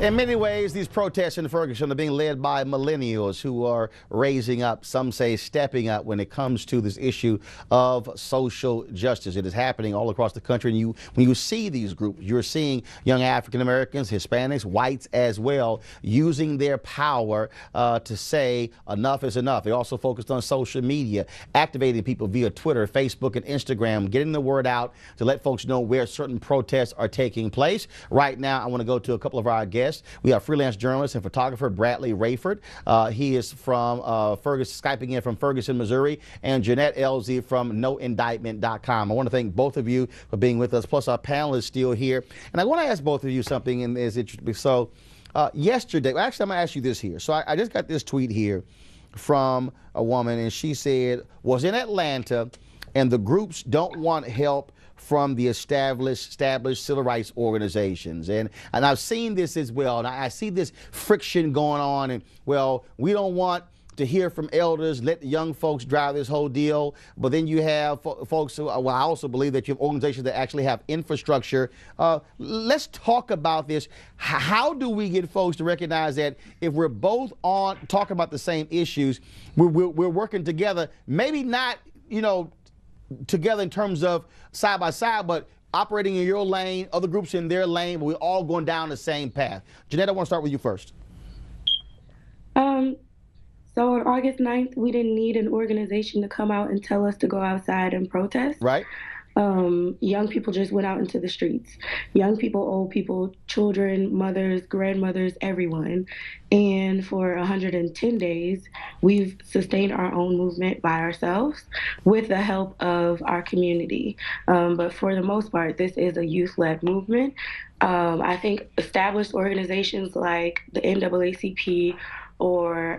In many ways, these protests in Ferguson are being led by millennials who are raising up, some say stepping up, when it comes to this issue of social justice. It is happening all across the country, and when you see these groups, you're seeing young African Americans, Hispanics, whites as well, using their power to say enough is enough. They also focused on social media, activating people via Twitter, Facebook, and Instagram, getting the word out to let folks know where certain protests are taking place. Right now, I want to go to a couple of our guests. We have freelance journalist and photographer Bradley Rayford. He is from Ferguson, Skyping in from Ferguson, Missouri, and Johnettte Elzie from NON-INDICTMENTS.com. I want to thank both of you for being with us, plus our panel is still here. And I want to ask both of you something, and is interesting. So yesterday, actually, I'm going to ask you this here. So I just got this tweet here from a woman, and she said, was in Atlanta, and the groups don't want help from the established civil rights organizations. And I've seen this as well, and I see this friction going on, and well, we don't want to hear from elders, let the young folks drive this whole deal. But then you have folks who, well, I also believe that you have organizations that actually have infrastructure. Let's talk about this. How do we get folks to recognize that if we're both on talking about the same issues, we're working together, maybe not, you know, together in terms of side by side, but operating in your lane, other groups in their lane, but we're all going down the same path. Johnettte, I want to start with you first. So on August 9th, we didn't need an organization to come out and tell us to go outside and protest. Right. Young people just went out into the streets. Young people, old people, children, mothers, grandmothers, everyone. And for 110 days, we've sustained our own movement by ourselves with the help of our community. But for the most part, this is a youth-led movement. I think established organizations like the NAACP or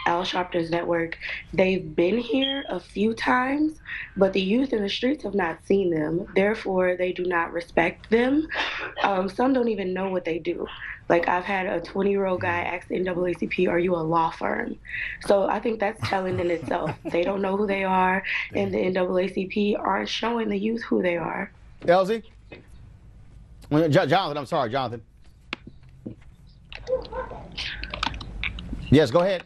Al Sharpton's network, they've been here a few times, but the youth in the streets have not seen them. Therefore, they do not respect them. Some don't even know what they do. Like, I've had a 20-year-old guy ask the NAACP, are you a law firm? So I think that's telling in itself. They don't know who they are, and the NAACP aren't showing the youth who they are. Elzie? Jonathan, I'm sorry, Jonathan. Yes, go ahead.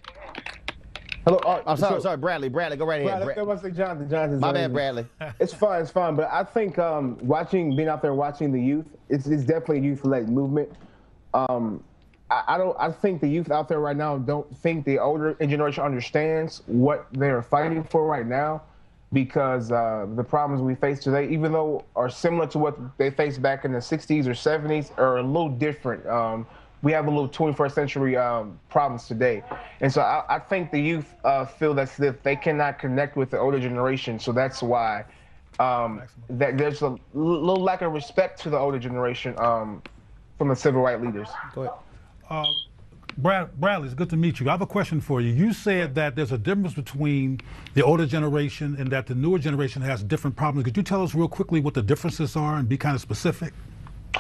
Hello. I'm sorry, Bradley, go right ahead. I was like Jonathan. My bad, Bradley. It's fine. But I think being out there watching the youth, it's definitely a youth-led movement. I think the youth out there right now don't think the older generation understands what they're fighting for right now, because the problems we face today, even though are similar to what they faced back in the 60s or 70s, are a little different. We have a little 21st century problems today. And so I think the youth feel that they cannot connect with the older generation. So that's why that there's a little lack of respect to the older generation from the civil rights leaders. Go ahead. Bradley, it's good to meet you. I have a question for you. You said that there's a difference between the older generation and that the newer generation has different problems. Could you tell us real quickly what the differences are and be kind of specific?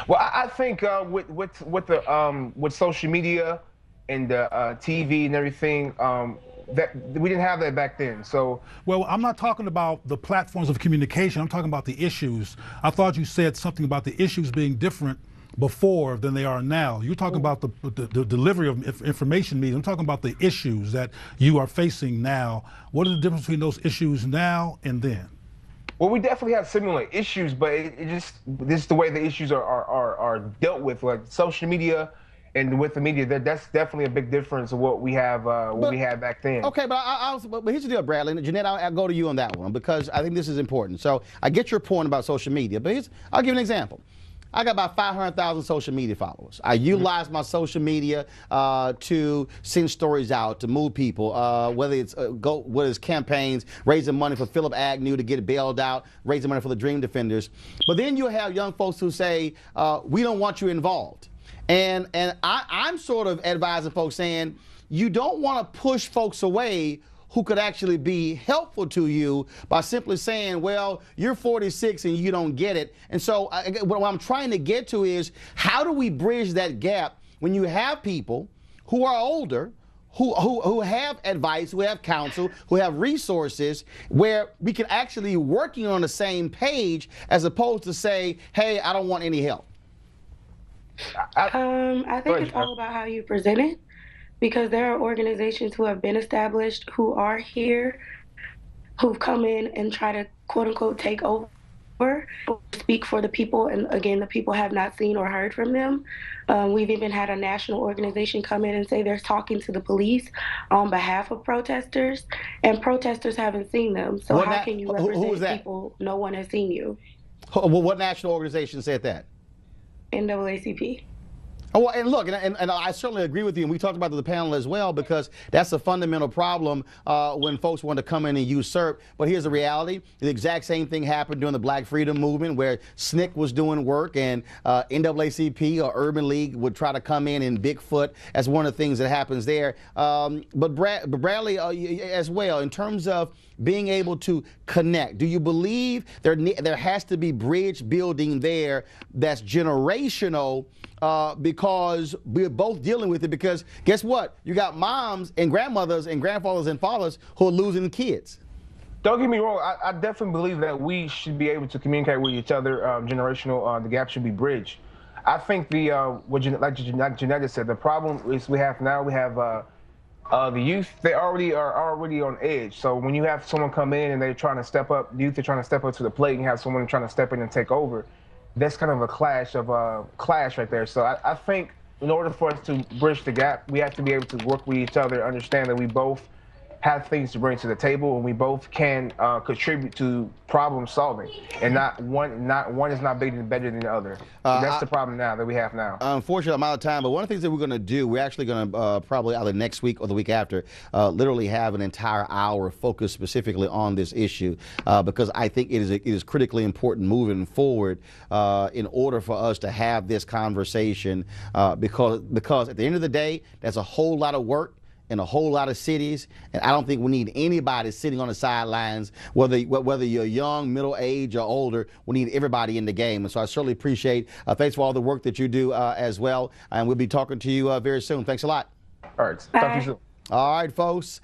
Well, I think with social media and TV and everything, that we didn't have that back then. So, well, I'm not talking about the platforms of communication. I'm talking about the issues. I thought you said something about the issues being different before than they are now. You're talking about the delivery of information media. I'm talking about the issues that you are facing now. What is the difference between those issues now and then? Well, we definitely have similar issues, but this is the way the issues are dealt with, like social media and with the media. That's definitely a big difference of what we have we had back then. Okay, but here's the deal, Bradley. Johnettte, I'll go to you on that one because I think this is important. So I get your point about social media, but I'll give you an example. I got about 500,000 social media followers. I utilize my social media to send stories out, to move people, whether it's campaigns, raising money for Philip Agnew to get it bailed out, raising money for the Dream Defenders. But then you have young folks who say, we don't want you involved. And I'm sort of advising folks saying, you don't want to push folks away who could actually be helpful to you by simply saying, well, you're 46 and you don't get it. And so what I'm trying to get to is, how do we bridge that gap when you have people who are older, who have advice, who have counsel, who have resources, where we can actually working on the same page as opposed to say, hey, I don't want any help? I think it's all about how you present it, because there are organizations who have been established, who are here, who've come in and try to quote unquote take over, speak for the people, and again, the people have not seen or heard from them. We've even had a national organization come in and say they're talking to the police on behalf of protesters, and protesters haven't seen them. So how can you represent people? No one has seen you. Well, what national organization said that? NAACP. Oh, well, and look, and I certainly agree with you, and we talked about it in the panel as well, because that's a fundamental problem when folks want to come in and usurp. But here's the reality. The exact same thing happened during the Black Freedom Movement, where SNCC was doing work, and NAACP or Urban League would try to come in and Bigfoot. That's one of the things that happens there. But Bradley, as well, in terms of being able to connect, do you believe there has to be bridge building there that's generational? Because we're both dealing with it, because guess what? You got moms and grandmothers and grandfathers and fathers who are losing kids. Don't get me wrong, I definitely believe that we should be able to communicate with each other. Generational, the gap should be bridged. I think like Johnettte said, the problem is we have the youth. They already are on edge. So when you have someone come in and they're trying to step up, the youth are trying to step up to the plate, and have someone trying to step in and take over, that's kind of a clash right there. So I think in order for us to bridge the gap, we have to be able to work with each other, understand that we both have things to bring to the table, and we both can contribute to problem solving, and not one is not better than the other. That's the problem now that we have now. Unfortunately, I'm out of time, but one of the things that we're going to do, we're actually going to probably either next week or the week after, literally have an entire hour focused specifically on this issue, because I think it is critically important moving forward in order for us to have this conversation, because at the end of the day, that's a whole lot of work in a whole lot of cities, and I don't think we need anybody sitting on the sidelines, whether you're young, middle age, or older. We need everybody in the game, and so I certainly appreciate. Thanks for all the work that you do as well, and we'll be talking to you very soon. Thanks a lot. All right, talk to you soon. All right, folks.